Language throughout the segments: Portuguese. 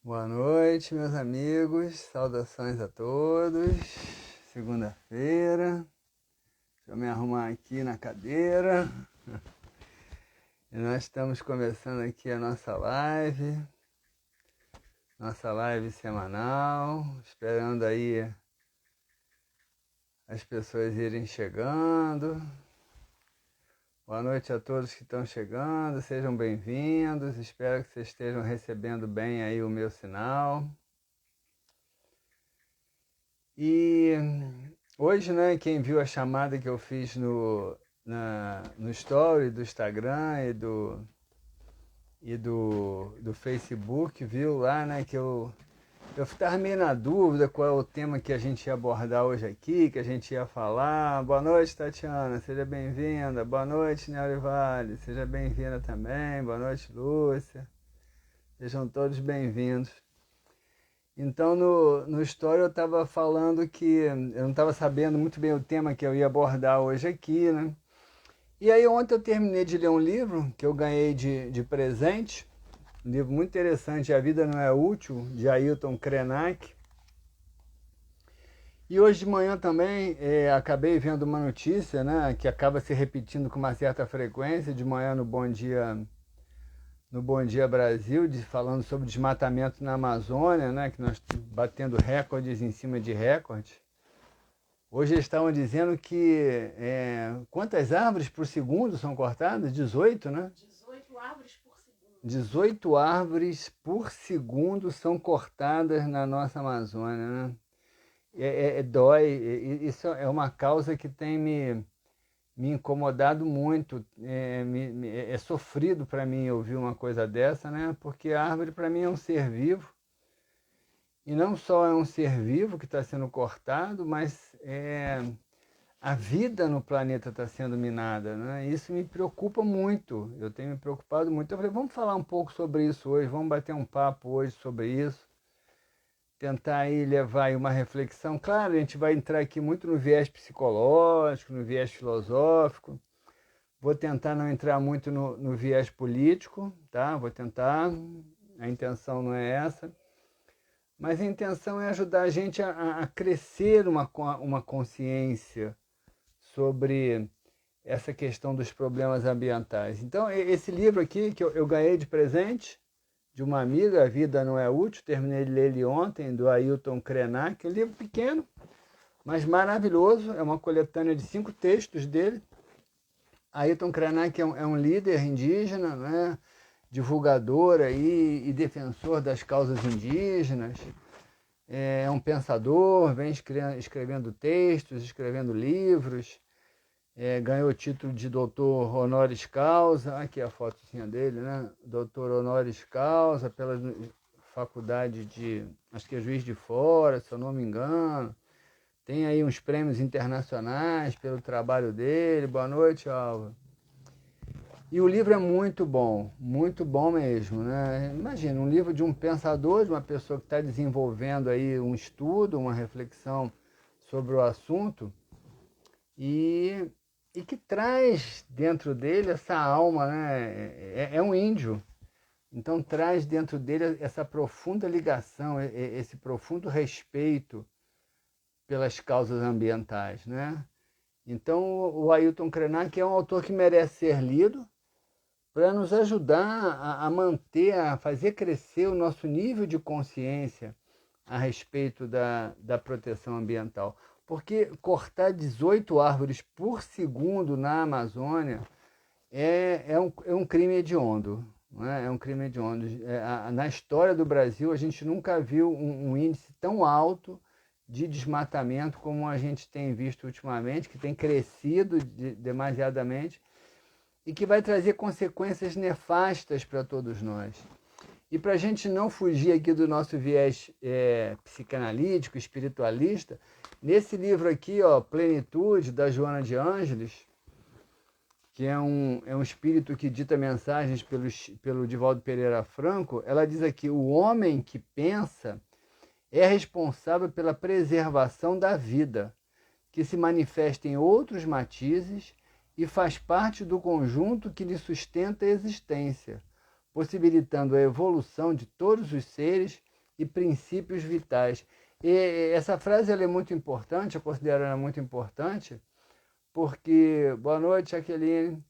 Boa noite, meus amigos. Saudações a todos. Segunda-feira. Deixa eu me arrumar aqui na cadeira. E nós estamos começando aqui a nossa live semanal, esperando aí as pessoas irem chegando. Boa noite a todos que estão chegando, sejam bem-vindos, espero que vocês estejam recebendo bem aí o meu sinal. E hoje, né, quem viu a chamada que eu fiz no story do Instagram e do Facebook, viu lá, né, que eu estava meio na dúvida qual é o tema que a gente ia abordar hoje aqui, que a gente ia falar. Boa noite, Tatiana, seja bem-vinda. Boa noite, Neurivale, seja bem-vinda também. Boa noite, Lúcia. Sejam todos bem-vindos. Então, no story eu estava falando que eu não estava sabendo muito bem o tema que eu ia abordar hoje aqui, né? E aí ontem eu terminei de ler um livro que eu ganhei de presente, um livro muito interessante, A Vida Não É Útil, de Ailton Krenak. E hoje de manhã também acabei vendo uma notícia, né, que acaba se repetindo com uma certa frequência, de manhã no Bom Dia Brasil, falando sobre desmatamento na Amazônia, né, que nós estamos batendo recordes em cima de recordes. Hoje eles estavam dizendo que quantas árvores por segundo são cortadas? 18, né? 18 árvores por segundo. 18 árvores por segundo são cortadas na nossa Amazônia, né? Dói, isso é uma causa que tem me incomodado muito, é sofrido para mim ouvir uma coisa dessa, né? Porque a árvore para mim é um ser vivo, e não só é um ser vivo que está sendo cortado, mas a vida no planeta está sendo minada, né? Isso me preocupa muito, eu tenho me preocupado muito. Eu falei, vamos falar um pouco sobre isso hoje, vamos bater um papo hoje sobre isso, tentar aí levar aí uma reflexão. Claro, a gente vai entrar aqui muito no viés psicológico, no viés filosófico. Vou tentar não entrar muito no viés político, tá? Vou tentar, a intenção não é essa. Mas a intenção é ajudar a gente a crescer uma consciência sobre essa questão dos problemas ambientais. Então, esse livro aqui, que eu ganhei de presente de uma amiga, A Vida Não É Útil, terminei de ler ele ontem, do Ailton Krenak, é um livro pequeno, mas maravilhoso, é uma coletânea de 5 textos dele. Ailton Krenak é um líder indígena, né? Divulgador aí, e defensor das causas indígenas, é um pensador, vem escrevendo textos, escrevendo livros, ganhou o título de doutor honoris causa, aqui a fotozinha dele, né? Doutor honoris causa pela faculdade de, acho que é Juiz de Fora, se eu não me engano. Tem aí uns prêmios internacionais pelo trabalho dele. Boa noite, Alva. E o livro é muito bom mesmo, né? Imagina, um livro de um pensador, de uma pessoa que está desenvolvendo aí um estudo, uma reflexão sobre o assunto, e que traz dentro dele essa alma, né? É um índio, então traz dentro dele essa profunda ligação, esse profundo respeito pelas causas ambientais, né? Então o Ailton Krenak é um autor que merece ser lido, para nos ajudar a manter, a fazer crescer o nosso nível de consciência a respeito da proteção ambiental. Porque cortar 18 árvores por segundo na Amazônia é um crime hediondo. Não é? É um crime hediondo. Na história do Brasil, a gente nunca viu um índice tão alto de desmatamento como a gente tem visto ultimamente, que tem crescido demasiadamente, e que vai trazer consequências nefastas para todos nós. E para a gente não fugir aqui do nosso viés psicanalítico, espiritualista, nesse livro aqui, ó, Plenitude, da Joana de Ângeles, que é um espírito que dita mensagens pelo Divaldo Pereira Franco, ela diz aqui, o homem que pensa é responsável pela preservação da vida, que se manifesta em outros matizes e faz parte do conjunto que lhe sustenta a existência, possibilitando a evolução de todos os seres e princípios vitais. E essa frase ela é muito importante, eu considero ela muito importante, porque, boa noite, Jaqueline,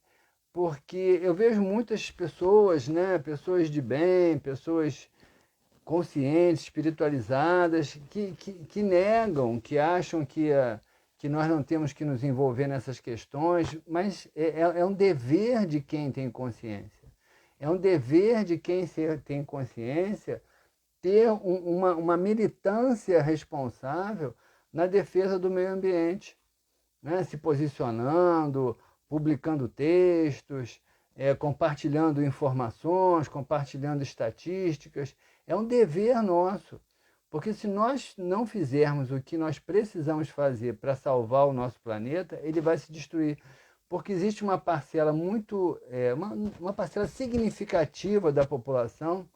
porque eu vejo muitas pessoas, né, pessoas de bem, pessoas conscientes, espiritualizadas, que negam, que acham que nós não temos que nos envolver nessas questões, mas é um dever de quem tem consciência. É um dever de quem tem consciência ter uma militância responsável na defesa do meio ambiente, né? Se posicionando, publicando textos, compartilhando informações, compartilhando estatísticas. É um dever nosso, porque se nós não fizermos o que nós precisamos fazer para salvar o nosso planeta, ele vai se destruir. Porque existe uma parcela uma parcela significativa da população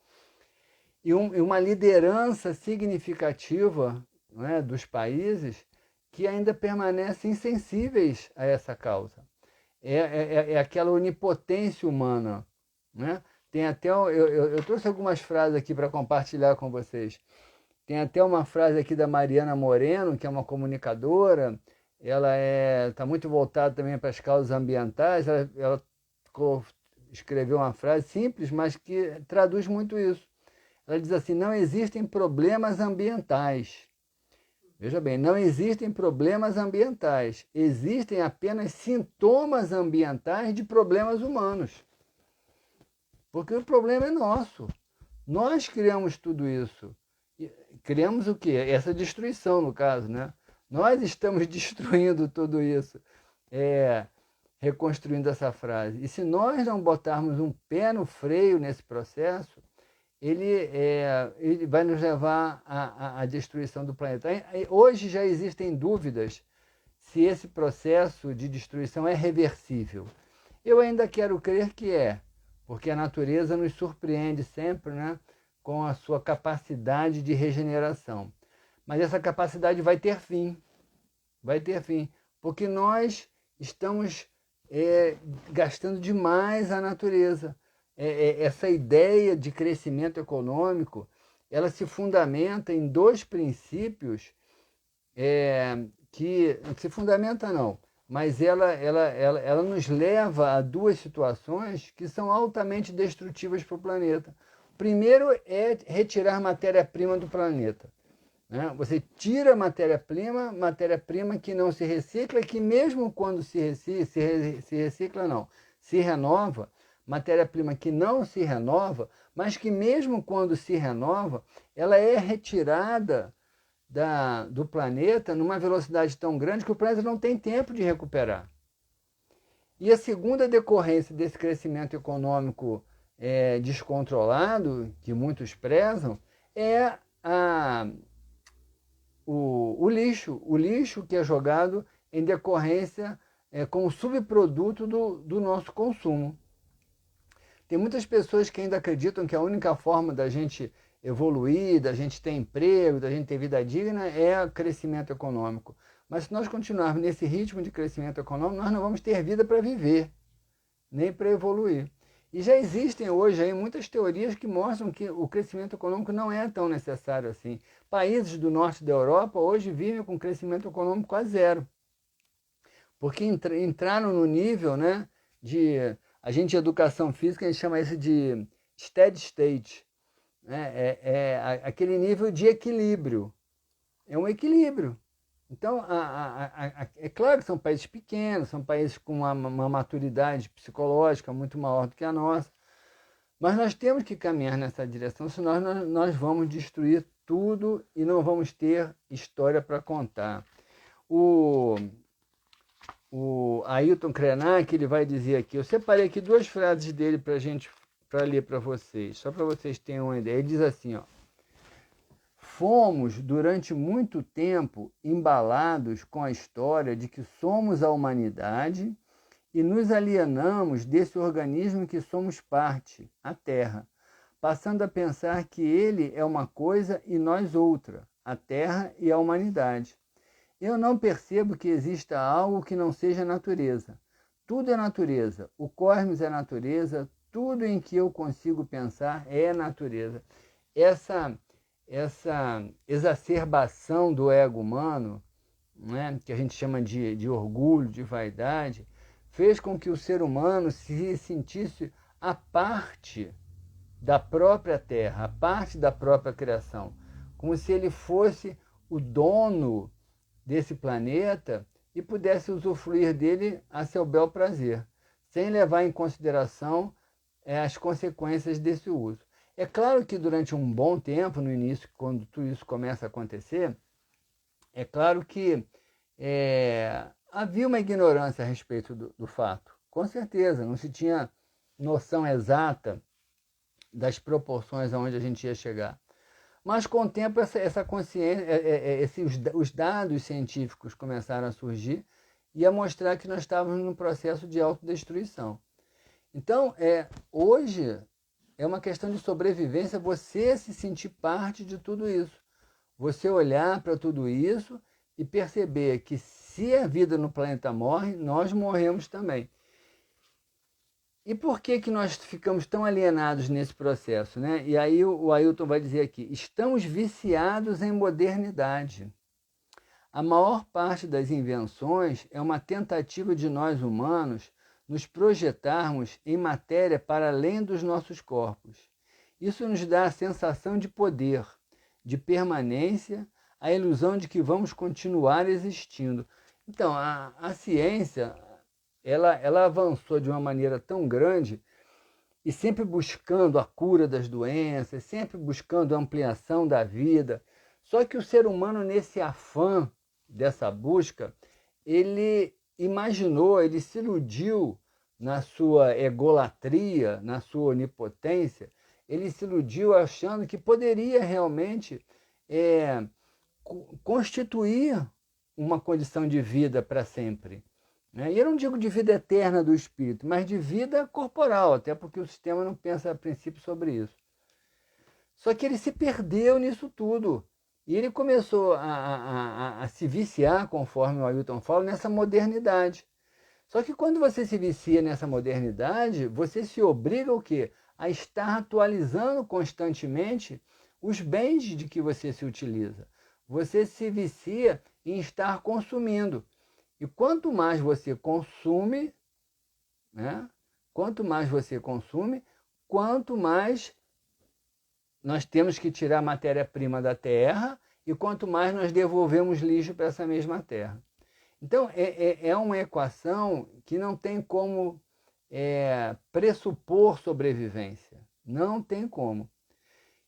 e uma liderança significativa, né, dos países que ainda permanecem insensíveis a essa causa. É aquela onipotência humana, né? Tem até, eu trouxe algumas frases aqui para compartilhar com vocês. Tem até uma frase aqui da Mariana Moreno, que é uma comunicadora, ela está muito voltada também para as causas ambientais, ela escreveu uma frase simples, mas que traduz muito isso. Ela diz assim: não existem problemas ambientais. Veja bem, não existem problemas ambientais, existem apenas sintomas ambientais de problemas humanos. Porque o problema é nosso. Nós criamos tudo isso. Criamos o quê? Essa destruição, no caso, né? Nós estamos destruindo tudo isso, reconstruindo essa frase. E se nós não botarmos um pé no freio nesse processo, ele vai nos levar à destruição do planeta. Hoje já existem dúvidas se esse processo de destruição é reversível. Eu ainda quero crer que porque a natureza nos surpreende sempre, né, com a sua capacidade de regeneração. Mas essa capacidade vai ter fim, porque nós estamos gastando demais a natureza. Essa ideia de crescimento econômico, ela se fundamenta em dois princípios que se fundamenta não, mas ela nos leva a duas situações que são altamente destrutivas para o planeta. Primeiro é retirar matéria-prima do planeta, né? Você tira matéria-prima que não se recicla, que mesmo quando se recicla não, se renova, matéria-prima que não se renova, mas que mesmo quando se renova, ela é retirada do planeta numa velocidade tão grande que o planeta não tem tempo de recuperar. E a segunda decorrência desse crescimento econômico descontrolado, que muitos prezam, é o lixo que é jogado em decorrência como subproduto do nosso consumo. Tem muitas pessoas que ainda acreditam que a única forma da gente evoluir, da gente ter emprego, da gente ter vida digna é o crescimento econômico. Mas se nós continuarmos nesse ritmo de crescimento econômico, nós não vamos ter vida para viver, nem para evoluir. E já existem hoje aí muitas teorias que mostram que o crescimento econômico não é tão necessário assim. Países do norte da Europa hoje vivem com crescimento econômico a zero. Porque entraram no nível, né, a gente de educação física, a gente chama isso de steady state. Aquele nível de equilíbrio. É um equilíbrio. Então, é claro que são países pequenos, são países com uma maturidade psicológica muito maior do que a nossa, mas nós temos que caminhar nessa direção, senão nós vamos destruir tudo e não vamos ter história para contar. O Ailton Krenak, ele vai dizer aqui, eu separei aqui duas frases dele para ler para vocês, só para vocês terem uma ideia. Ele diz assim, ó: fomos, durante muito tempo, embalados com a história de que somos a humanidade e nos alienamos desse organismo que somos parte, a Terra, passando a pensar que ele é uma coisa e nós outra, a Terra e a humanidade. Eu não percebo que exista algo que não seja natureza. Tudo é natureza, o cosmos é natureza, tudo em que eu consigo pensar é natureza. essa exacerbação do ego humano, né, que a gente chama de orgulho, de vaidade, fez com que o ser humano se sentisse a parte da própria terra, a parte da própria criação, como se ele fosse o dono desse planeta e pudesse usufruir dele a seu bel prazer, sem levar em consideração as consequências desse uso. É claro que durante um bom tempo, no início, quando tudo isso começa a acontecer, é claro que havia uma ignorância a respeito do fato. Com certeza, não se tinha noção exata das proporções aonde a gente ia chegar. Mas com o tempo essa consciência, os dados científicos começaram a surgir e a mostrar que nós estávamos num processo de autodestruição. Então, hoje é uma questão de sobrevivência, você se sentir parte de tudo isso. Você olhar para tudo isso e perceber que se a vida no planeta morre, nós morremos também. E por que nós ficamos tão alienados nesse processo, né? E aí o Ailton vai dizer aqui, estamos viciados em modernidade. A maior parte das invenções é uma tentativa de nós humanos nos projetarmos em matéria para além dos nossos corpos. Isso nos dá a sensação de poder, de permanência, a ilusão de que vamos continuar existindo. Então, a ciência, ela avançou de uma maneira tão grande e sempre buscando a cura das doenças, sempre buscando a ampliação da vida. Só que o ser humano, nesse afã dessa busca, ele imaginou, ele se iludiu na sua egolatria, na sua onipotência, ele se iludiu achando que poderia realmente constituir uma condição de vida para sempre. E eu não digo de vida eterna do espírito, mas de vida corporal, até porque o sistema não pensa a princípio sobre isso. Só que ele se perdeu nisso tudo. E ele começou a se viciar, conforme o Ailton fala, nessa modernidade. Só que quando você se vicia nessa modernidade, você se obriga o quê? A estar atualizando constantemente os bens de que você se utiliza. Você se vicia em estar consumindo. E quanto mais você consome, né? Quanto mais você consome, quanto mais nós temos que tirar matéria-prima da terra e quanto mais nós devolvemos lixo para essa mesma terra. Então, é uma equação que não tem como pressupor sobrevivência. Não tem como.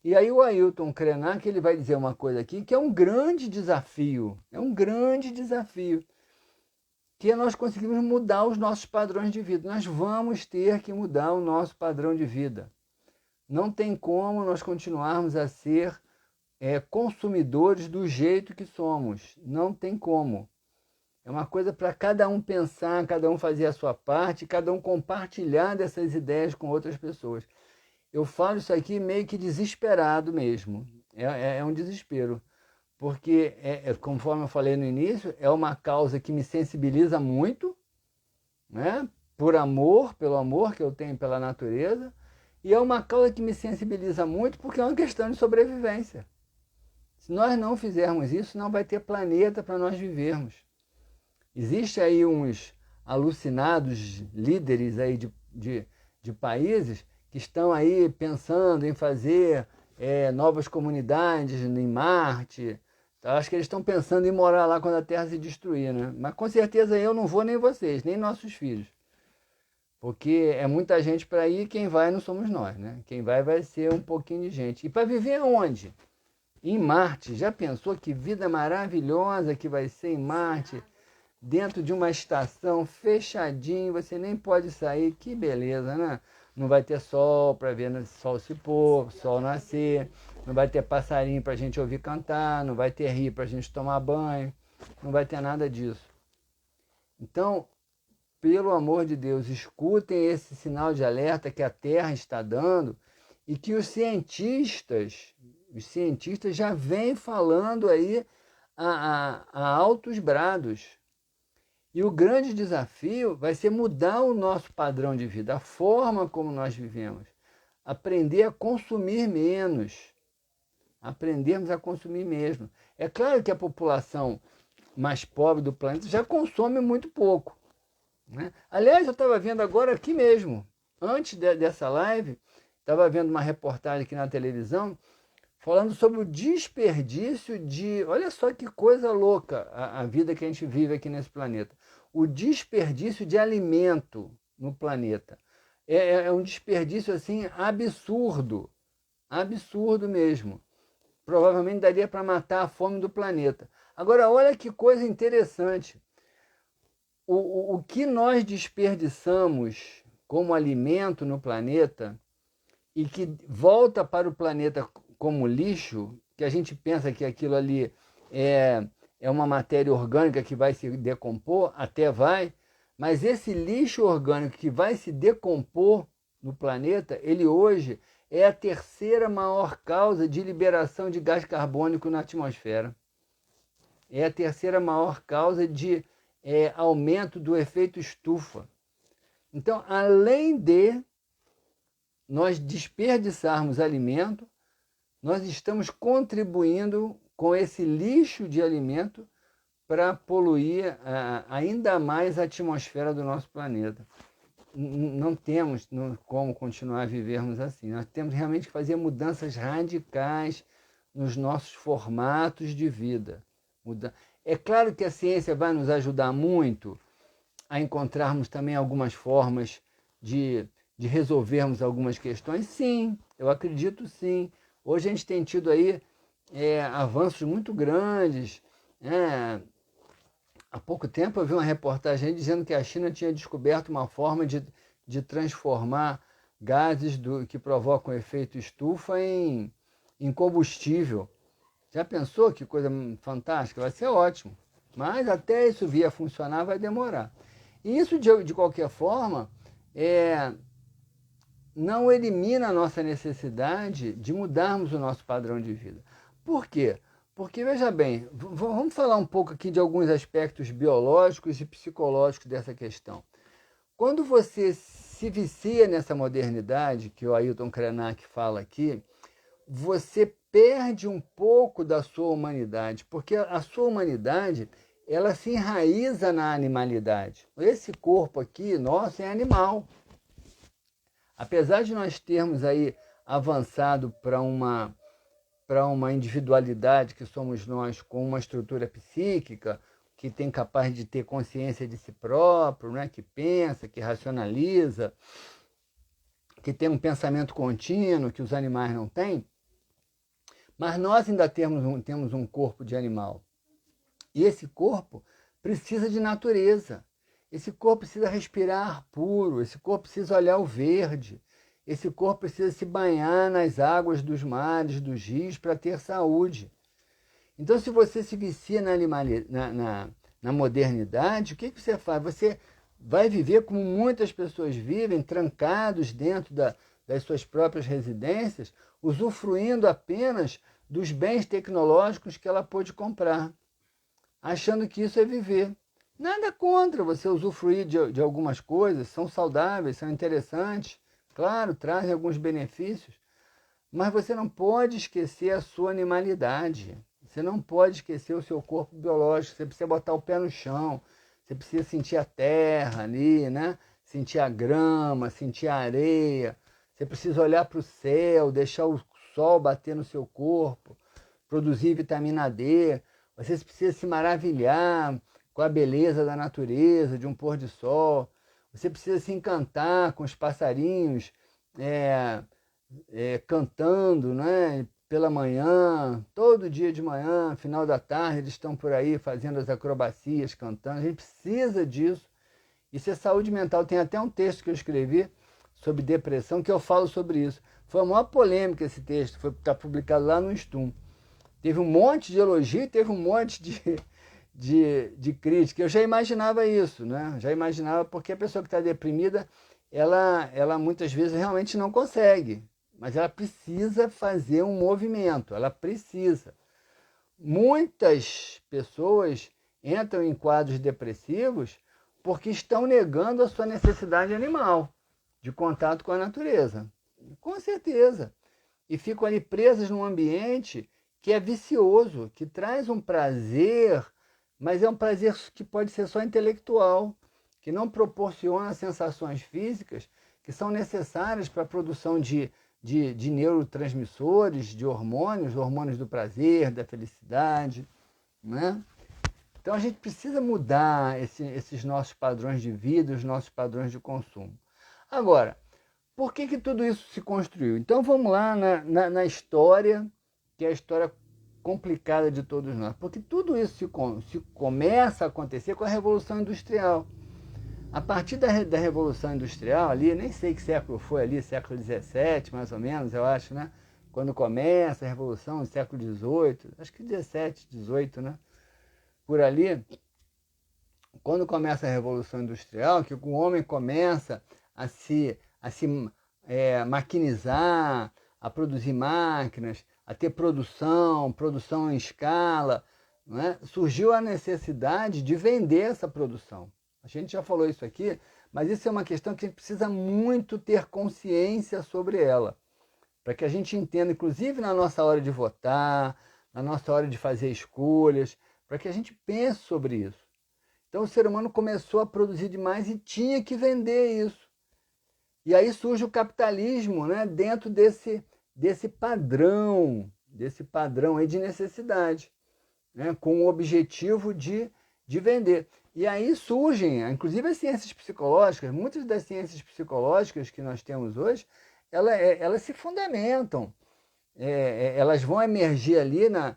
E aí o Ailton Krenak, ele vai dizer uma coisa aqui que é um grande desafio. É um grande desafio. Que é nós conseguimos mudar os nossos padrões de vida. Nós vamos ter que mudar o nosso padrão de vida. Não tem como nós continuarmos a ser consumidores do jeito que somos. Não tem como. É uma coisa para cada um pensar, cada um fazer a sua parte, cada um compartilhar dessas ideias com outras pessoas. Eu falo isso aqui meio que desesperado mesmo. É um desespero. Porque, conforme eu falei no início, é uma causa que me sensibiliza muito, né? Por amor, pelo amor que eu tenho pela natureza, e é uma causa que me sensibiliza muito porque é uma questão de sobrevivência. Se nós não fizermos isso, não vai ter planeta para nós vivermos. Existem aí uns alucinados líderes aí de países que estão aí pensando em fazer novas comunidades em Marte. Então, acho que eles estão pensando em morar lá quando a Terra se destruir, né? Mas com certeza eu não vou, nem vocês, nem nossos filhos. Porque é muita gente para ir, quem vai não somos nós, né? Quem vai ser um pouquinho de gente. E para viver onde? Em Marte. Já pensou que vida maravilhosa que vai ser em Marte? Dentro de uma estação fechadinho, você nem pode sair. Que beleza, né? Não vai ter sol para ver o sol se pôr, sol nascer. Não vai ter passarinho para a gente ouvir cantar. Não vai ter rio para a gente tomar banho. Não vai ter nada disso. Então, pelo amor de Deus, escutem esse sinal de alerta que a Terra está dando e que os cientistas já vêm falando aí a altos brados. E o grande desafio vai ser mudar o nosso padrão de vida, a forma como nós vivemos. Aprender a consumir menos. aprendermos a consumir mesmo. É claro que a população mais pobre do planeta já consome muito pouco, né? Aliás, eu estava vendo agora aqui mesmo, antes dessa live, estava vendo uma reportagem aqui na televisão, falando sobre o desperdício de... Olha só que coisa louca a vida que a gente vive aqui nesse planeta. O desperdício de alimento no planeta. É um desperdício assim absurdo. Absurdo mesmo. Provavelmente daria para matar a fome do planeta. Agora, olha que coisa interessante. O que nós desperdiçamos como alimento no planeta e que volta para o planeta como lixo, que a gente pensa que aquilo ali é uma matéria orgânica que vai se decompor, até vai, mas esse lixo orgânico que vai se decompor no planeta, ele hoje é a terceira maior causa de liberação de gás carbônico na atmosfera. É a terceira maior causa de aumento do efeito estufa. Então, além de nós desperdiçarmos alimento, nós estamos contribuindo com esse lixo de alimento para poluir ainda mais a atmosfera do nosso planeta. Não temos como continuar a vivermos assim. Nós temos realmente que fazer mudanças radicais nos nossos formatos de vida. É claro que a ciência vai nos ajudar muito a encontrarmos também algumas formas de resolvermos algumas questões. Sim, eu acredito sim. Hoje a gente tem tido aí avanços muito grandes. Há pouco tempo eu vi uma reportagem dizendo que a China tinha descoberto uma forma de transformar gases que provocam efeito estufa em combustível. Já pensou que coisa fantástica? Vai ser ótimo. Mas até isso vir a funcionar vai demorar. E isso, de qualquer forma, não elimina a nossa necessidade de mudarmos o nosso padrão de vida. Por quê? Porque, veja bem, vamos falar um pouco aqui de alguns aspectos biológicos e psicológicos dessa questão. Quando você se vicia nessa modernidade, que o Ailton Krenak fala aqui, você perde um pouco da sua humanidade, porque a sua humanidade, ela se enraiza na animalidade. Esse corpo aqui, nosso, é animal. Apesar de nós termos aí avançado para uma individualidade que somos nós, com uma estrutura psíquica, que tem capaz de ter consciência de si próprio, né? Que pensa, que racionaliza, que tem um pensamento contínuo que os animais não têm, mas nós ainda temos um corpo de animal. E esse corpo precisa de natureza. Esse corpo precisa respirar ar puro, esse corpo precisa olhar o verde, esse corpo precisa se banhar nas águas dos mares, dos rios, para ter saúde. Então, se você se vicia na modernidade, o que você faz? Você vai viver como muitas pessoas vivem, trancados dentro das suas próprias residências, usufruindo apenas dos bens tecnológicos que ela pôde comprar, achando que isso é viver. Nada contra você usufruir de algumas coisas, são saudáveis, são interessantes, claro, trazem alguns benefícios, mas você não pode esquecer a sua animalidade, você não pode esquecer o seu corpo biológico, você precisa botar o pé no chão, você precisa sentir a terra ali, né? Sentir a grama, sentir a areia, você precisa olhar para o céu, deixar o sol bater no seu corpo, produzir vitamina D, você precisa se maravilhar com a beleza da natureza, de um pôr de sol, você precisa se encantar com os passarinhos cantando, né? Pela manhã, todo dia de manhã, final da tarde, eles estão por aí fazendo as acrobacias, cantando. A gente precisa disso. Isso é saúde mental. Tem até um texto que eu escrevi sobre depressão que eu falo sobre isso. Foi a maior polêmica esse texto, está publicado lá no Stum. Teve um monte de elogio e teve um monte de crítica. Eu já imaginava isso, né? Já imaginava, porque a pessoa que está deprimida, ela muitas vezes realmente não consegue, mas ela precisa fazer um movimento, ela precisa. Muitas pessoas entram em quadros depressivos porque estão negando a sua necessidade animal, de contato com a natureza. Com certeza. E ficam ali presas num ambiente que é vicioso, que traz um prazer, mas é um prazer que pode ser só intelectual, que não proporciona sensações físicas que são necessárias para a produção de neurotransmissores, de hormônios, hormônios do prazer, da felicidade, né? Então a gente precisa mudar esses nossos padrões de vida, os nossos padrões de consumo. Agora, por que tudo isso se construiu? Então vamos lá na história, que é a história complicada de todos nós. Porque tudo isso se começa a acontecer com a Revolução Industrial. A partir da Revolução Industrial, ali, nem sei que século foi ali, século XVII, mais ou menos, eu acho, né? Quando começa a Revolução, século XVIII, acho que XVII, XVIII, né? Por ali, quando começa a Revolução Industrial, que o homem começa a se maquinizar, a produzir máquinas, a ter produção em escala, né? Surgiu a necessidade de vender essa produção. A gente já falou isso aqui, mas isso é uma questão que a gente precisa muito ter consciência sobre ela, para que a gente entenda, inclusive na nossa hora de votar, na nossa hora de fazer escolhas, para que a gente pense sobre isso. Então o ser humano começou a produzir demais e tinha que vender isso. E aí surge o capitalismo, né, dentro desse padrão aí de necessidade, né, com o objetivo de vender. E aí surgem, inclusive as ciências psicológicas, muitas das ciências psicológicas que nós temos hoje, elas se fundamentam. Elas vão emergir ali na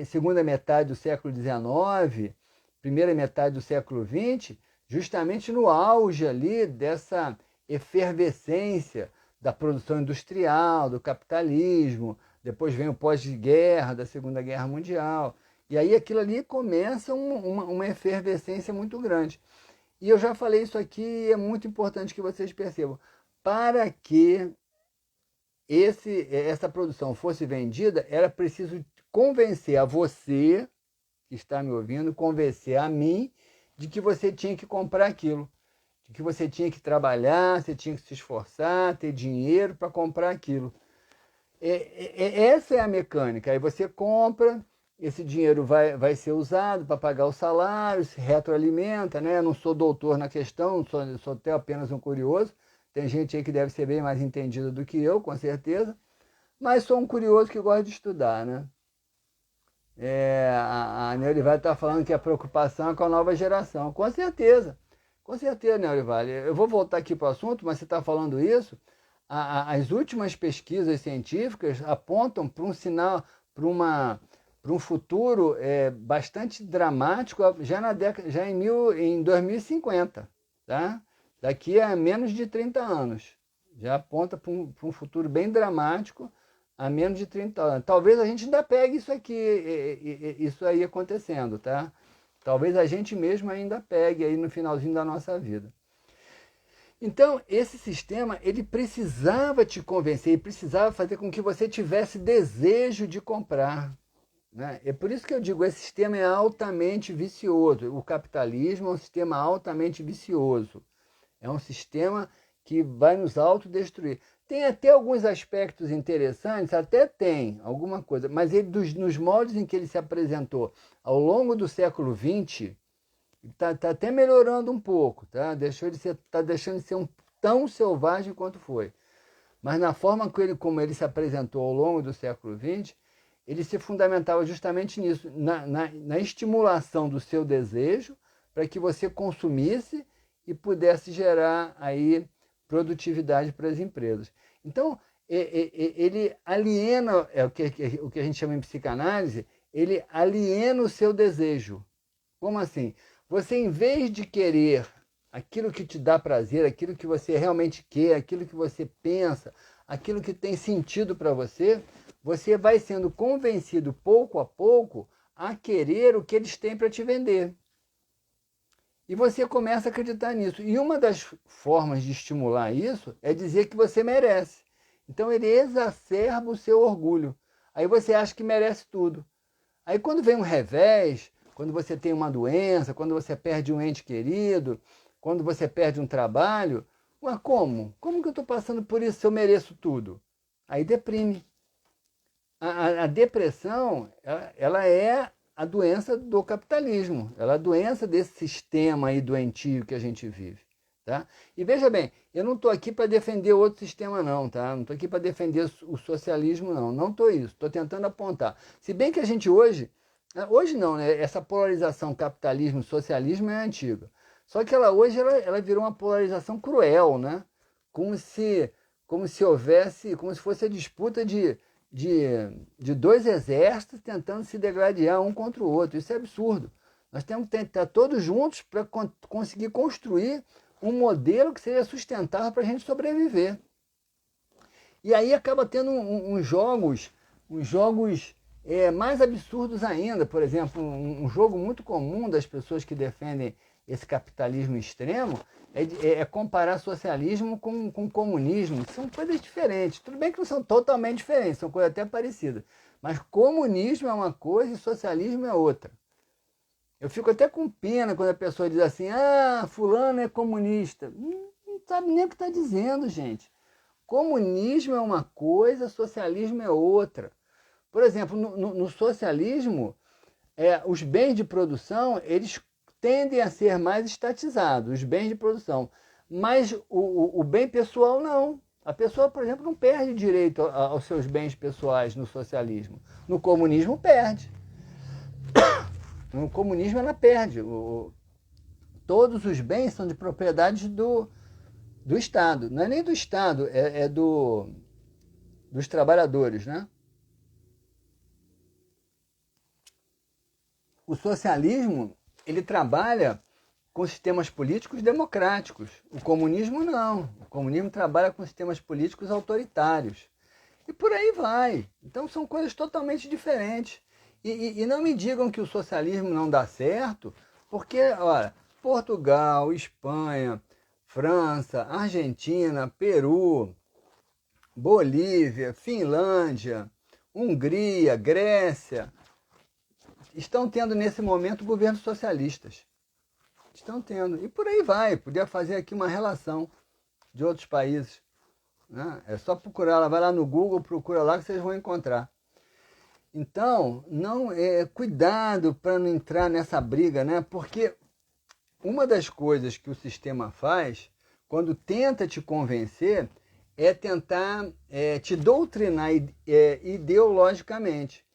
segunda metade do século XIX, primeira metade do século XX, justamente no auge ali dessa efervescência da produção industrial, do capitalismo, depois vem o pós-guerra, da Segunda Guerra Mundial, e aí aquilo ali começa uma efervescência muito grande. E eu já falei isso aqui, é muito importante que vocês percebam. Para que essa produção fosse vendida, era preciso convencer a você, que está me ouvindo, convencer a mim de que você tinha que comprar aquilo, de que você tinha que trabalhar, você tinha que se esforçar, ter dinheiro para comprar aquilo. Essa é a mecânica. Aí você compra, esse dinheiro vai ser usado para pagar o salário, se retroalimenta, né? Eu não sou doutor na questão, sou até apenas um curioso. Tem gente aí que deve ser bem mais entendida do que eu, com certeza. Mas sou um curioso que gosta de estudar, né? A Neurivale está falando que a preocupação é com a nova geração. Com certeza, Neurivale. Eu vou voltar aqui para o assunto, mas você está falando isso. As últimas pesquisas científicas apontam para um sinal, para um futuro bastante dramático já em 2050, tá? Daqui a menos de 30 anos. Já aponta para um futuro bem dramático a menos de 30 anos. Talvez a gente ainda pegue isso aí acontecendo, tá? Talvez a gente mesmo ainda pegue aí no finalzinho da nossa vida. Então, esse sistema, ele precisava te convencer, ele precisava fazer com que você tivesse desejo de comprar, né? É por isso que eu digo, esse sistema é altamente vicioso. O capitalismo é um sistema altamente vicioso. É um sistema que vai nos autodestruir. Tem até alguns aspectos interessantes, até tem alguma coisa, mas ele, nos moldes em que ele se apresentou ao longo do século XX, está até melhorando um pouco, tá? Está deixando de ser tão selvagem quanto foi. Mas na forma como ele se apresentou ao longo do século XX, ele se fundamentava justamente nisso, na estimulação do seu desejo para que você consumisse e pudesse gerar aí produtividade para as empresas. Então, ele aliena, o que a gente chama em psicanálise, ele aliena o seu desejo. Como assim? Você, em vez de querer aquilo que te dá prazer, aquilo que você realmente quer, aquilo que você pensa, aquilo que tem sentido para você, você vai sendo convencido pouco a pouco a querer o que eles têm para te vender. E você começa a acreditar nisso. E uma das formas de estimular isso é dizer que você merece. Então ele exacerba o seu orgulho. Aí você acha que merece tudo. Aí quando vem um revés, quando você tem uma doença, quando você perde um ente querido, quando você perde um trabalho, ué, como? Como que eu estou passando por isso se eu mereço tudo? Aí deprime. A depressão, ela é a doença do capitalismo, ela é a doença desse sistema aí doentio que a gente vive. Tá? E veja bem, eu não estou aqui para defender outro sistema não, tá? Não estou aqui para defender o socialismo não, não estou isso, estou tentando apontar. Se bem que a gente hoje não, né? Essa polarização capitalismo-socialismo é antiga. Só que hoje ela virou uma polarização cruel, né? Como se houvesse, como se fosse a disputa de dois exércitos tentando se degladiar um contra o outro. Isso é absurdo. Nós temos que estar todos juntos para conseguir construir um modelo que seja sustentável para a gente sobreviver. E aí acaba tendo uns jogos mais absurdos ainda. Por exemplo, um jogo muito comum das pessoas que defendem esse capitalismo extremo é comparar socialismo com comunismo. São coisas diferentes. Tudo bem que não são totalmente diferentes, são coisas até parecidas. Mas comunismo é uma coisa e socialismo é outra. Eu fico até com pena quando a pessoa diz assim, fulano é comunista. Não sabe nem o que está dizendo, gente. Comunismo é uma coisa, socialismo é outra. Por exemplo, no socialismo, os bens de produção, eles tendem a ser mais estatizados, os bens de produção. Mas o bem pessoal não. A pessoa, por exemplo, não perde direito aos seus bens pessoais no socialismo. No comunismo, perde. No comunismo ela perde. Todos os bens são de propriedade do Estado. Não é nem do Estado, dos trabalhadores, né? O socialismo, ele trabalha com sistemas políticos democráticos. O comunismo não. O comunismo trabalha com sistemas políticos autoritários. E por aí vai. Então são coisas totalmente diferentes. E não me digam que o socialismo não dá certo, porque, olha, Portugal, Espanha, França, Argentina, Peru, Bolívia, Finlândia, Hungria, Grécia, estão tendo nesse momento governos socialistas. Estão tendo. E por aí vai. Podia fazer aqui uma relação de outros países. Né? É só procurar, vai lá no Google, procura lá que vocês vão encontrar. Então, cuidado para não entrar nessa briga, né? Porque uma das coisas que o sistema faz, quando tenta te convencer, é tentar te doutrinar ideologicamente.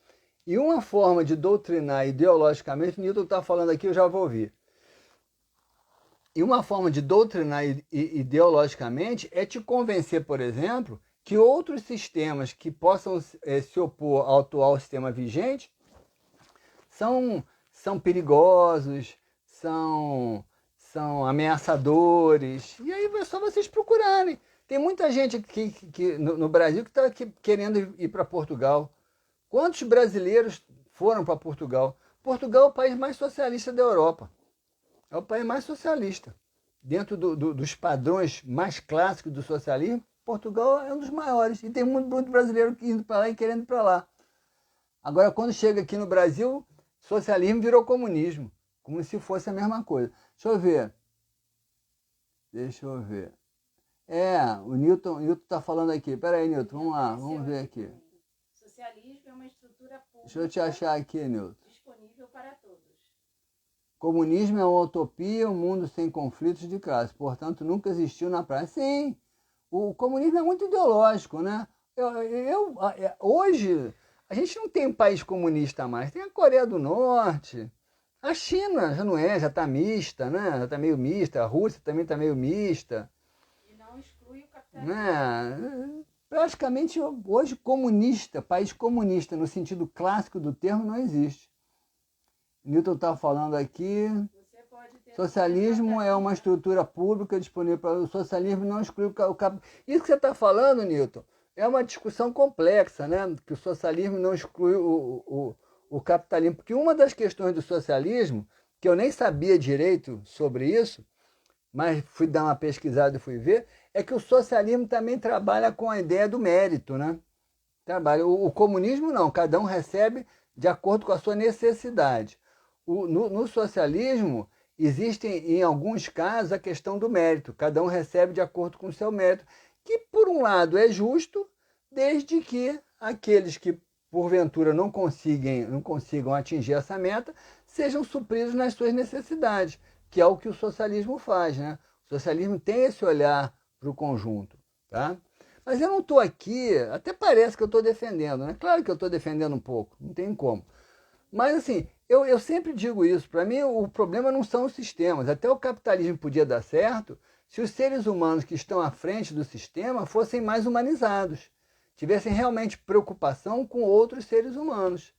E uma forma de doutrinar ideologicamente, o Newton está falando aqui, eu já vou ouvir. E uma forma de doutrinar ideologicamente é te convencer, por exemplo, que outros sistemas que possam se opor ao atual sistema vigente são perigosos, são ameaçadores. E aí é só vocês procurarem. Tem muita gente aqui no Brasil que está querendo ir para Portugal. Quantos brasileiros foram para Portugal? Portugal é o país mais socialista da Europa. É o país mais socialista. Dentro dos padrões mais clássicos do socialismo, Portugal é um dos maiores. E tem muito brasileiro indo para lá e querendo ir para lá. Agora, quando chega aqui no Brasil, socialismo virou comunismo. Como se fosse a mesma coisa. Deixa eu ver. O Newton está falando aqui. Pera aí, Newton, vamos lá, vamos ver aqui. Socialismo é uma estrutura pública. Deixa eu te achar aqui, Newton. Disponível para todos. Comunismo é uma utopia, um mundo sem conflitos de classe. Portanto, nunca existiu na prática. Sim, o comunismo é muito ideológico, né? Hoje, a gente não tem um país comunista mais. Tem a Coreia do Norte. A China já não já está mista, né? Já está meio mista. A Rússia também está meio mista. E não exclui o capitalismo. Né? Praticamente, hoje, país comunista, no sentido clássico do termo, não existe. Newton está falando aqui, socialismo é uma estrutura pública disponível para o socialismo, não exclui o capitalismo. Isso que você está falando, Newton, é uma discussão complexa, né? Que o socialismo não exclui o capitalismo. Porque uma das questões do socialismo, que eu nem sabia direito sobre isso, mas fui dar uma pesquisada e fui ver, é que o socialismo também trabalha com a ideia do mérito, né? O comunismo não, cada um recebe de acordo com a sua necessidade. No socialismo, existe em alguns casos a questão do mérito. Cada um recebe de acordo com o seu mérito, que por um lado é justo, desde que aqueles que porventura não consigam atingir essa meta, sejam supridos nas suas necessidades, que é o que o socialismo faz, né? O socialismo tem esse olhar para o conjunto, tá? Mas eu não estou aqui, até parece que eu estou defendendo, né? Claro que eu estou defendendo um pouco, não tem como. Mas assim, eu sempre digo isso, para mim o problema não são os sistemas, até o capitalismo podia dar certo se os seres humanos que estão à frente do sistema fossem mais humanizados, tivessem realmente preocupação com outros seres humanos.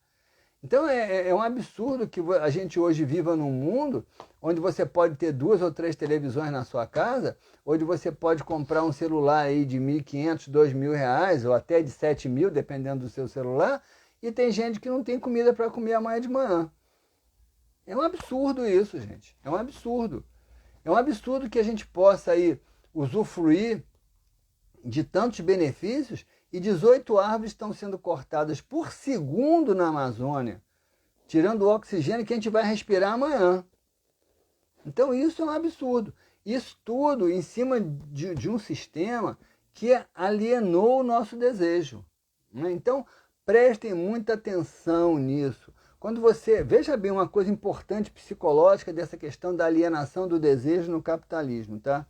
Então é um absurdo que a gente hoje viva num mundo onde você pode ter 2 ou 3 televisões na sua casa, onde você pode comprar um celular aí de R$1.500, R$2.000 ou até de 7.000, dependendo do seu celular, e tem gente que não tem comida para comer amanhã de manhã. É um absurdo isso, gente. É um absurdo. É um absurdo que a gente possa aí usufruir de tantos benefícios e 18 árvores estão sendo cortadas por segundo na Amazônia, tirando o oxigênio que a gente vai respirar amanhã. Então isso é um absurdo. Isso tudo em cima de um sistema que alienou o nosso desejo, né? Então prestem muita atenção nisso. Quando você... Veja bem uma coisa importante psicológica dessa questão da alienação do desejo no capitalismo, tá?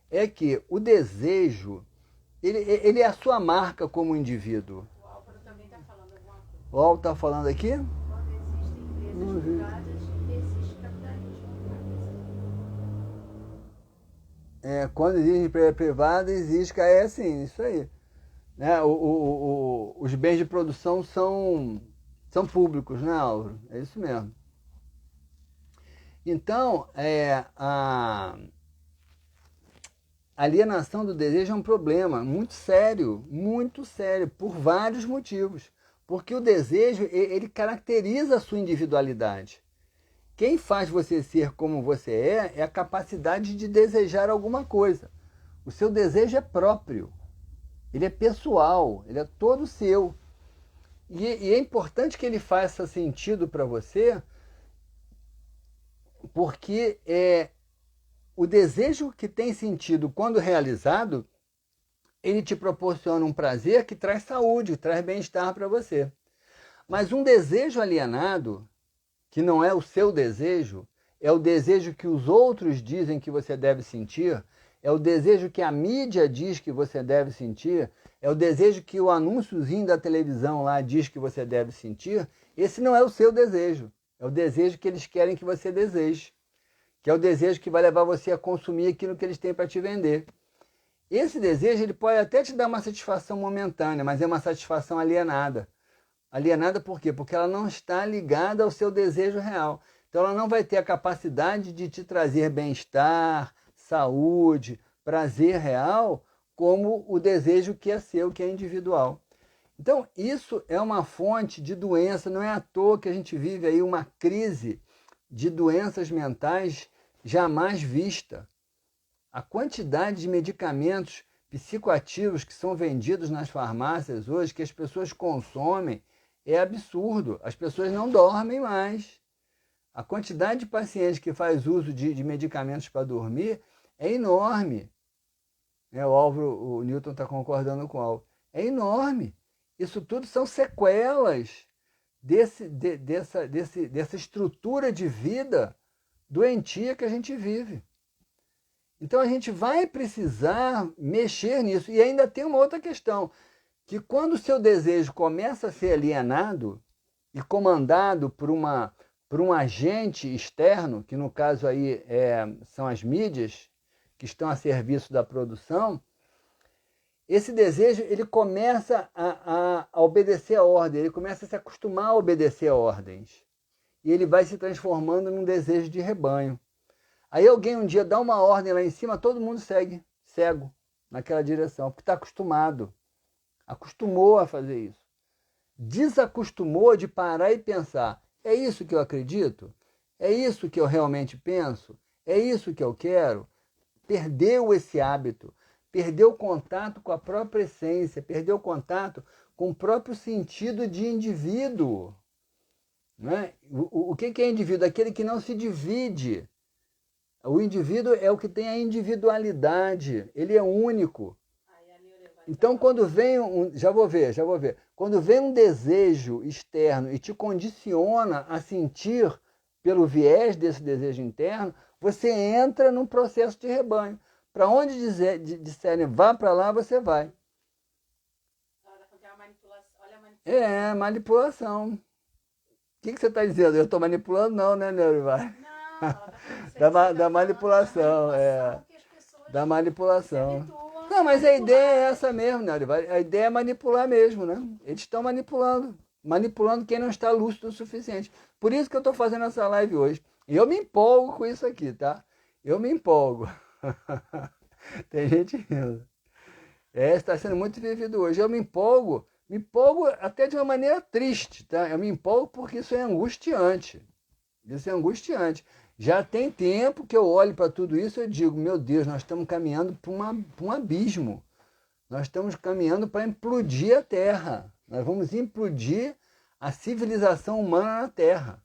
É que o desejo, ele é a sua marca como indivíduo. O Álvaro também está falando alguma coisa. O Álvaro está falando aqui? Quando existem empresas privadas, existe capitalismo. Quando existe empresa privada, existe... É assim, isso aí. Né? Os bens de produção são públicos, né, Álvaro? É isso mesmo. Então, a alienação do desejo é um problema muito sério, por vários motivos. Porque o desejo, ele caracteriza a sua individualidade. Quem faz você ser como você é a capacidade de desejar alguma coisa. O seu desejo é próprio. Ele é pessoal, ele é todo seu. E é importante que ele faça sentido para você, porque o desejo que tem sentido quando realizado, ele te proporciona um prazer que traz saúde, que traz bem-estar para você. Mas um desejo alienado, que não é o seu desejo, é o desejo que os outros dizem que você deve sentir, é o desejo que a mídia diz que você deve sentir, é o desejo que o anúnciozinho da televisão lá diz que você deve sentir. Esse não é o seu desejo, é o desejo que eles querem que você deseje, que é o desejo que vai levar você a consumir aquilo que eles têm para te vender. Esse desejo ele pode até te dar uma satisfação momentânea, mas é uma satisfação alienada. Alienada por quê? Porque ela não está ligada ao seu desejo real. Então ela não vai ter a capacidade de te trazer bem-estar, saúde, prazer real, como o desejo que é seu, que é individual. Então isso é uma fonte de doença, não é à toa que a gente vive aí uma crise de doenças mentais jamais vista. A quantidade de medicamentos psicoativos que são vendidos nas farmácias hoje, que as pessoas consomem, é absurdo. As pessoas não dormem mais. A quantidade de pacientes que faz uso de medicamentos para dormir é enorme. O Álvaro, o Newton está concordando com o Álvaro. É enorme. Isso tudo são sequelas dessa estrutura de vida doentia que a gente vive. Então a gente vai precisar mexer nisso. E ainda tem uma outra questão, que quando o seu desejo começa a ser alienado e comandado por um agente externo, que no caso aí são as mídias que estão a serviço da produção, esse desejo ele começa a obedecer a ordem, ele começa a se acostumar a obedecer a ordens. E ele vai se transformando num desejo de rebanho. Aí alguém um dia dá uma ordem lá em cima, todo mundo segue, cego, naquela direção, porque está acostumado. Acostumou a fazer isso. Desacostumou de parar e pensar, é isso que eu acredito? É isso que eu realmente penso? É isso que eu quero? Perdeu esse hábito, perdeu o contato com a própria essência, perdeu o contato com o próprio sentido de indivíduo. Né? O que é indivíduo? Aquele que não se divide. O indivíduo é o que tem a individualidade, ele é único. Aí ali eu levo Então, quando vem já vou ver. Quando vem um desejo externo e te condiciona a sentir pelo viés desse desejo interno, você entra num processo de rebanho. Para onde disserem vá para lá, você vai. É, manipulação. O que você está dizendo? Eu estou manipulando? Não, né, Neurivar? Não, ela está falando Da manipulação, é. Da manipulação. Não, mas a ideia é essa mesmo, né? A ideia é manipular mesmo, né? Eles estão manipulando. Manipulando quem não está lúcido o suficiente. Por isso que eu estou fazendo essa live hoje. E eu me empolgo com isso aqui, tá? Eu me empolgo. Tem gente rindo. Está sendo muito vivido hoje. Eu me empolgo até de uma maneira triste, tá? Eu me empolgo porque isso é angustiante. Isso é angustiante. Já tem tempo que eu olho para tudo isso e digo, meu Deus, nós estamos caminhando para um abismo. Nós estamos caminhando para implodir a Terra. Nós vamos implodir a civilização humana na Terra.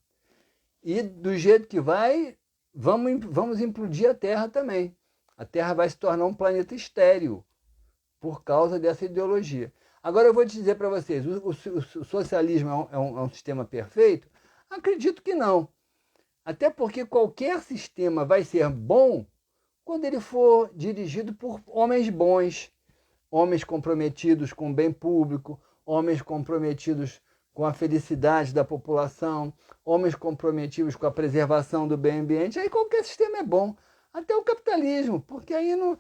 E do jeito que vai, vamos implodir a Terra também. A Terra vai se tornar um planeta estéril por causa dessa ideologia. Agora eu vou te dizer para vocês, o socialismo é um sistema perfeito? Acredito que não. Até porque qualquer sistema vai ser bom quando ele for dirigido por homens bons, homens comprometidos com o bem público, homens comprometidos com a felicidade da população, homens comprometidos com a preservação do meio ambiente. Aí qualquer sistema é bom. Até o capitalismo, porque aí não,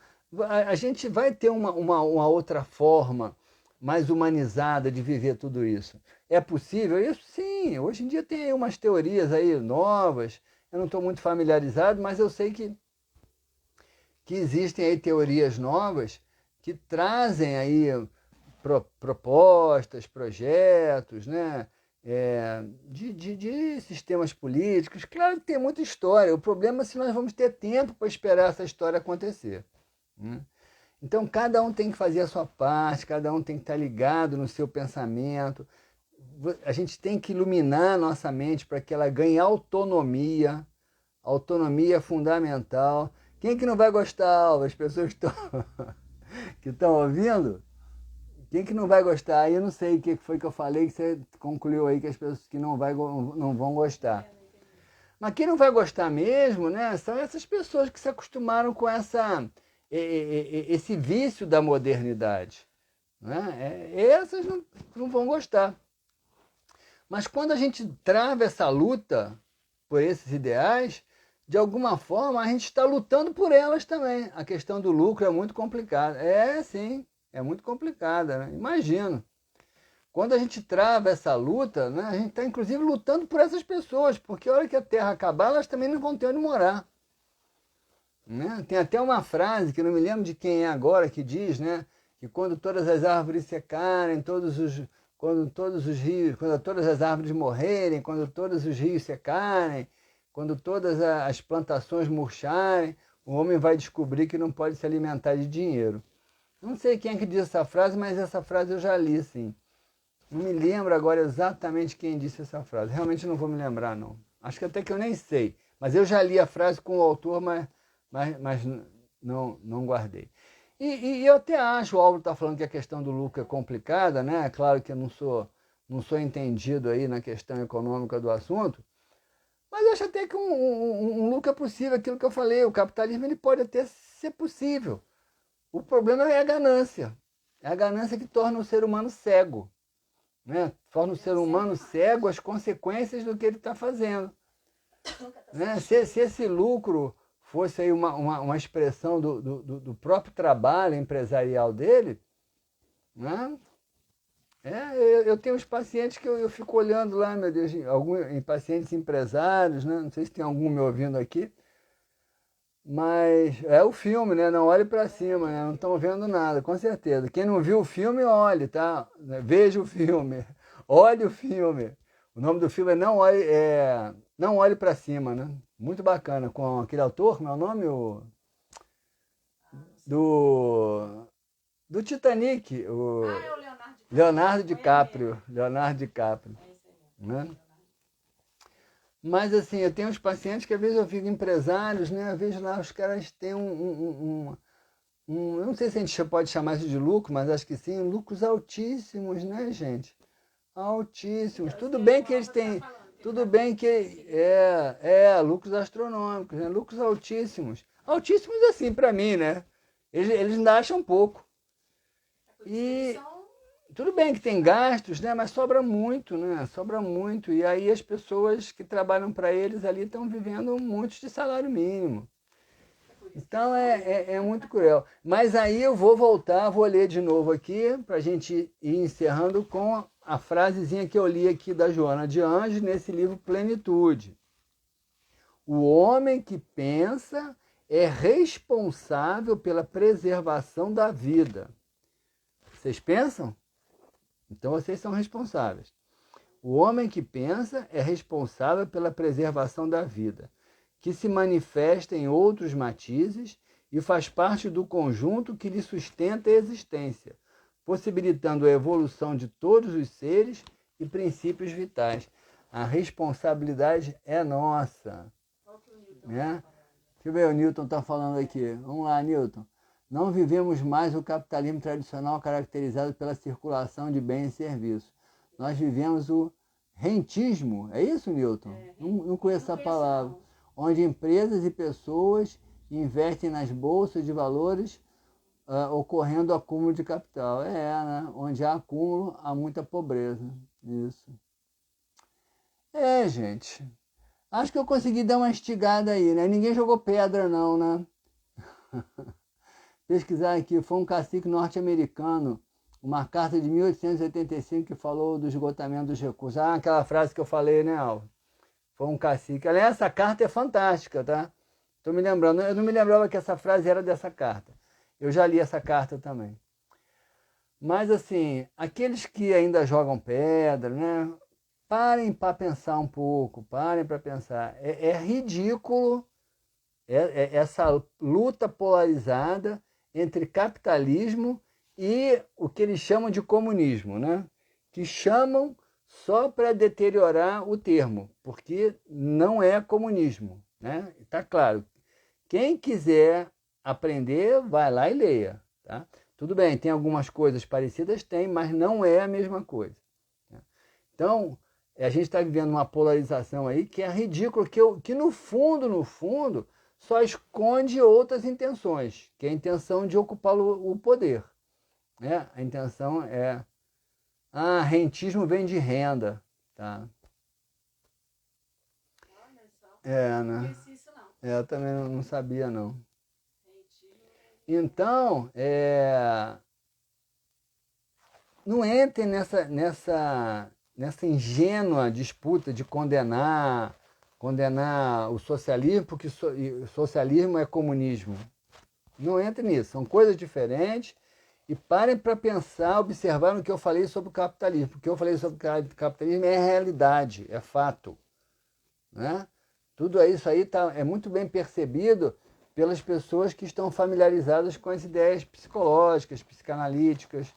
a gente vai ter uma outra forma mais humanizada de viver tudo isso. É possível isso? Sim. Hoje em dia tem aí umas teorias aí novas. Eu não estou muito familiarizado, mas eu sei que existem aí teorias novas que trazem aí propostas, projetos, né? De sistemas políticos. Claro que tem muita história. O problema é se nós vamos ter tempo para esperar essa história acontecer. Né? Então, cada um tem que fazer a sua parte, cada um tem que estar ligado no seu pensamento. A gente tem que iluminar a nossa mente para que ela ganhe autonomia. Autonomia é fundamental. Quem é que não vai gostar, Alva? As pessoas que estão ouvindo? Quem que não vai gostar? Aí eu não sei o que foi que eu falei, que você concluiu aí que as pessoas que não vão gostar. Mas quem não vai gostar mesmo, né, são essas pessoas que se acostumaram com esse vício da modernidade. Né? Essas não vão gostar. Mas quando a gente trava essa luta por esses ideais, de alguma forma a gente está lutando por elas também. A questão do lucro é muito complicada. Sim, é muito complicada, né? Imagino. Quando a gente trava essa luta, né, a gente está inclusive lutando por essas pessoas, porque a hora que a terra acabar, elas também não vão ter onde morar. Né? Tem até uma frase, que eu não me lembro de quem é agora, que diz, né, que quando todas as árvores secarem, quando todas as árvores morrerem, quando todos os rios secarem, quando todas as plantações murcharem, o homem vai descobrir que não pode se alimentar de dinheiro. Não sei quem é que diz essa frase, mas essa frase eu já li, sim. Não me lembro agora exatamente quem disse essa frase. Realmente não vou me lembrar, não. Acho que até que eu nem sei. Mas eu já li a frase com o autor, mas não guardei. E eu até acho, o Álvaro está falando que a questão do lucro é complicada, né? Claro que eu não sou entendido aí na questão econômica do assunto, mas eu acho até que um lucro é possível, aquilo que eu falei, o capitalismo ele pode até ser possível. O problema é a ganância. É a ganância que torna o ser humano cego. Né? Torna o ser humano cego às consequências do que ele está fazendo. Né? Se esse lucro fosse aí uma expressão do próprio trabalho empresarial dele, né? Eu tenho uns pacientes que eu fico olhando lá, meu Deus, em pacientes empresários, né? Não sei se tem algum me ouvindo aqui, mas é o filme, né? Não olhe para cima, né? Não estão vendo nada, com certeza. Quem não viu o filme, olhe, tá? Veja o filme, olhe o filme. O nome do filme é Não Olhe para Cima, né? Muito bacana, com aquele autor, como é o nome? Do Titanic, É o Leonardo DiCaprio. Leonardo DiCaprio. Leonardo DiCaprio. Né? Mas assim, eu tenho uns pacientes que às vezes eu fico empresários, né? Eu vejo lá os caras têm eu não sei se a gente pode chamar isso de lucro, mas acho que sim, lucros altíssimos, né, gente? Altíssimos. Tudo bem que eles têm, tudo bem que lucros astronômicos, né? Lucros altíssimos. Altíssimos assim para mim, né? Eles ainda acham pouco. E tudo bem que tem gastos, né? Mas sobra muito, né? Sobra muito. E aí as pessoas que trabalham para eles ali estão vivendo muitos de salário mínimo. Então é muito cruel. Mas aí eu vou voltar, vou ler de novo aqui, para a gente ir encerrando com a frasezinha que eu li aqui da Joana de Anjos, nesse livro Plenitude. O homem que pensa é responsável pela preservação da vida. Vocês pensam? Então vocês são responsáveis. O homem que pensa é responsável pela preservação da vida, que se manifesta em outros matizes e faz parte do conjunto que lhe sustenta a existência, possibilitando a evolução de todos os seres e princípios vitais. A responsabilidade é nossa. Né? Deixa eu ver, o Newton está falando aqui. Vamos lá, Newton. Não vivemos mais o capitalismo tradicional caracterizado pela circulação de bens e serviços. Nós vivemos o rentismo. É isso, Newton? Não conheço essa palavra. Onde empresas e pessoas investem nas bolsas de valores, ocorrendo acúmulo de capital. Né? Onde há acúmulo, há muita pobreza. Isso. Gente. Acho que eu consegui dar uma instigada aí, né? Ninguém jogou pedra, não, né? Pesquisar aqui, foi um cacique norte-americano, uma carta de 1885 que falou do esgotamento dos recursos. Aquela frase que eu falei, né, Alvo? Foi um cacique. Aliás, essa carta é fantástica, tá? Estou me lembrando. Eu não me lembrava que essa frase era dessa carta. Eu já li essa carta também. Mas, assim, aqueles que ainda jogam pedra, né? Parem para pensar um pouco, parem para pensar. É ridículo essa luta polarizada entre capitalismo e o que eles chamam de comunismo, né? Que chamam só para deteriorar o termo, porque não é comunismo, né? Tá claro. Quem quiser aprender, vai lá e leia, tá? Tudo bem, tem algumas coisas parecidas, tem, mas não é a mesma coisa. Então, a gente está vivendo uma polarização aí que é ridícula, que no fundo, só esconde outras intenções, que é a intenção de ocupar o poder. Né? A intenção é... rentismo vem de renda. Tá? Né? Eu também não sabia, não. Então, não entre nessa ingênua disputa de condenar o socialismo, porque socialismo é comunismo. Não entre nisso, são coisas diferentes. E parem para pensar, observar no que eu falei sobre o capitalismo. O que eu falei sobre o capitalismo é realidade, é fato. Né? Tudo isso aí é muito bem percebido pelas pessoas que estão familiarizadas com as ideias psicológicas, psicanalíticas.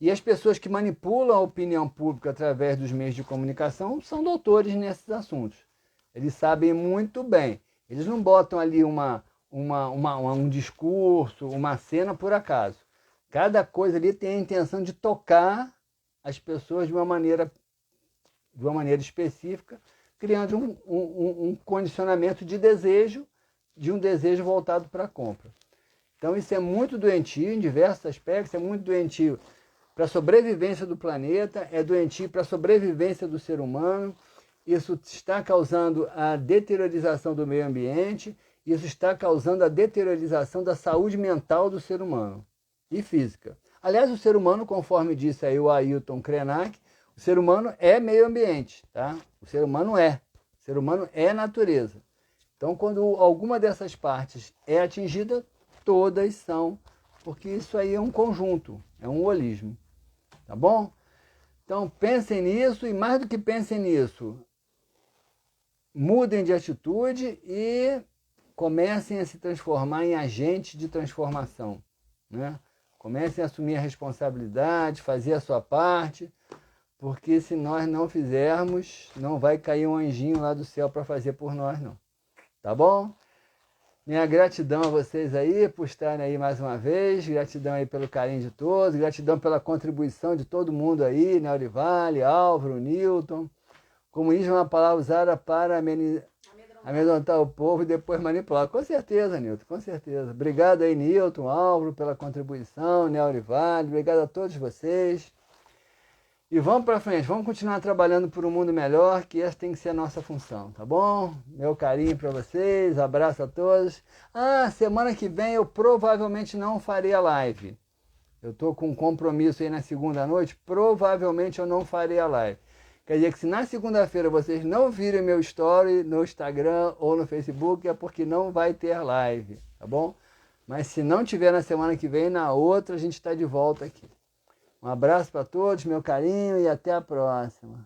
E as pessoas que manipulam a opinião pública através dos meios de comunicação são doutores nesses assuntos. Eles sabem muito bem. Eles não botam ali um discurso, uma cena por acaso. Cada coisa ali tem a intenção de tocar as pessoas de uma maneira específica, criando um condicionamento de um desejo voltado para a compra. Então isso é muito doentio em diversos aspectos, é muito doentio para a sobrevivência do planeta, é doentio para a sobrevivência do ser humano. Isso está causando a deteriorização do meio ambiente, isso está causando a deteriorização da saúde mental do ser humano e física. Aliás, o ser humano, conforme disse aí o Ailton Krenak, o ser humano é meio ambiente, tá? O ser humano é natureza. Então, quando alguma dessas partes é atingida, todas são, porque isso aí é um conjunto, é um holismo. Tá bom? Então pensem nisso e mais do que pensem nisso, mudem de atitude e comecem a se transformar em agentes de transformação. Né? Comecem a assumir a responsabilidade, fazer a sua parte, porque se nós não fizermos, não vai cair um anjinho lá do céu para fazer por nós, não. Tá bom? Minha gratidão a vocês aí por estarem aí mais uma vez, gratidão aí pelo carinho de todos, gratidão pela contribuição de todo mundo aí, né, Orivale, Álvaro, Newton. Comunismo é uma palavra usada para amedrontar o povo e depois manipular. Com certeza, Newton, com certeza. Obrigado aí, Newton, Álvaro, pela contribuição, né, Orivale, obrigado a todos vocês. E vamos para frente, vamos continuar trabalhando por um mundo melhor, que essa tem que ser a nossa função, tá bom? Meu carinho para vocês, abraço a todos. Semana que vem eu provavelmente não farei a live. Eu estou com um compromisso aí na segunda noite, provavelmente eu não farei a live. Quer dizer que se na segunda-feira vocês não virem meu story no Instagram ou no Facebook, é porque não vai ter live, tá bom? Mas se não tiver na semana que vem, na outra a gente está de volta aqui. Um abraço para todos, meu carinho, e até a próxima.